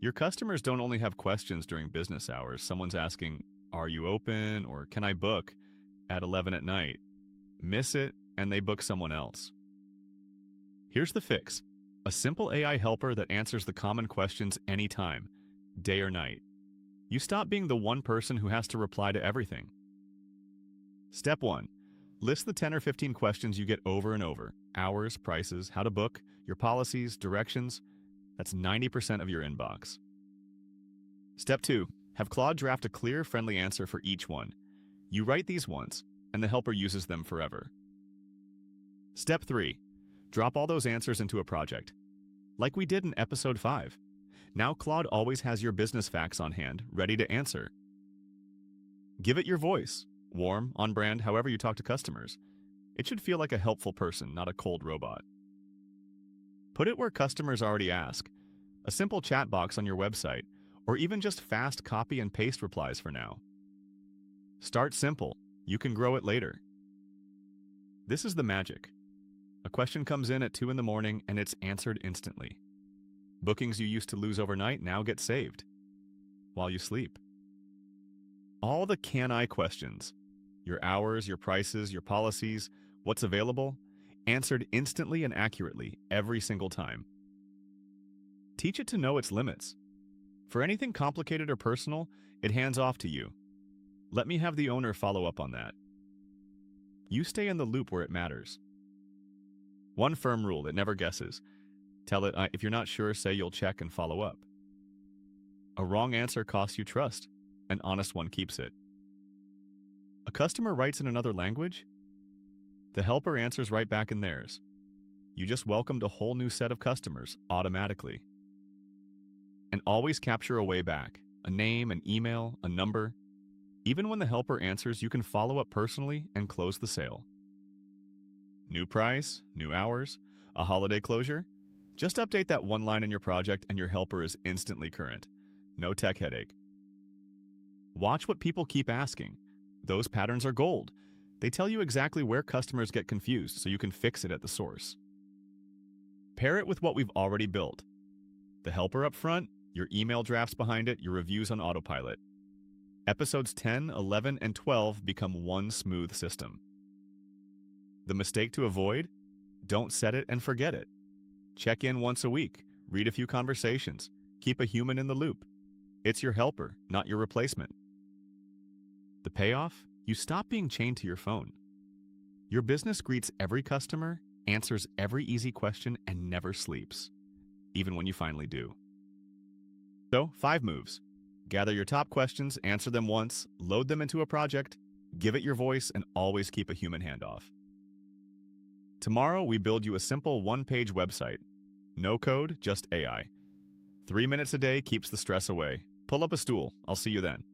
Your customers don't only have questions during business hours. Someone's asking, "Are you open?" or "Can I book?" at 11 at night. Miss it, and they book someone else. Here's the fix. A simple AI helper that answers the common questions anytime, day or night. You stop being the one person who has to reply to everything. Step 1. List the 10 or 15 questions you get over and over. Hours, prices, how to book, your policies, directions. That's 90% of your inbox. Step 2. Have Claude draft a clear, friendly answer for each one. You write these once, and the helper uses them forever. Step 3. Drop all those answers into a project. Like we did in episode 5. Now Claude always has your business facts on hand, ready to answer. Give it your voice. Warm, on brand, however you talk to customers. It should feel like a helpful person, not a cold robot. Put it where customers already ask. A simple chat box on your website, or even just fast copy and paste replies for now. Start simple. You can grow it later. This is the magic. A question comes in at 2 in the morning and it's answered instantly. Bookings you used to lose overnight now get saved while you sleep. All the can I questions, your hours, your prices, your policies, what's available, answered instantly and accurately every single time. Teach it to know its limits. For anything complicated or personal, it hands off to you. Let me have the owner follow up on that. You stay in the loop where it matters. One firm rule: it never guesses. Tell it, if you're not sure, say you'll check and follow up. A wrong answer costs you trust. An honest one keeps it. A customer writes in another language? The helper answers right back in theirs. You just welcomed a whole new set of customers automatically. And always capture a way back, a name, an email, a number. Even when the helper answers, you can follow up personally and close the sale. New price, new hours, a holiday closure? Just update that one line in your project and your helper is instantly current. No tech headache. Watch what people keep asking. Those patterns are gold. They tell you exactly where customers get confused so you can fix it at the source. Pair it with what we've already built. The helper up front, your email drafts behind it, your reviews on autopilot. Episodes 10, 11, and 12 become one smooth system. The mistake to avoid? Don't set it and forget it. Check in once a week, read a few conversations, keep a human in the loop. It's your helper, not your replacement. The payoff? You stop being chained to your phone. Your business greets every customer, answers every easy question, and never sleeps, even when you finally do. So, 5 moves. Gather your top questions, answer them once, load them into a project, give it your voice, and always keep a human handoff. Tomorrow, we build you a simple one-page website. No code, just AI. 3 minutes a day keeps the stress away. Pull up a stool. I'll see you then.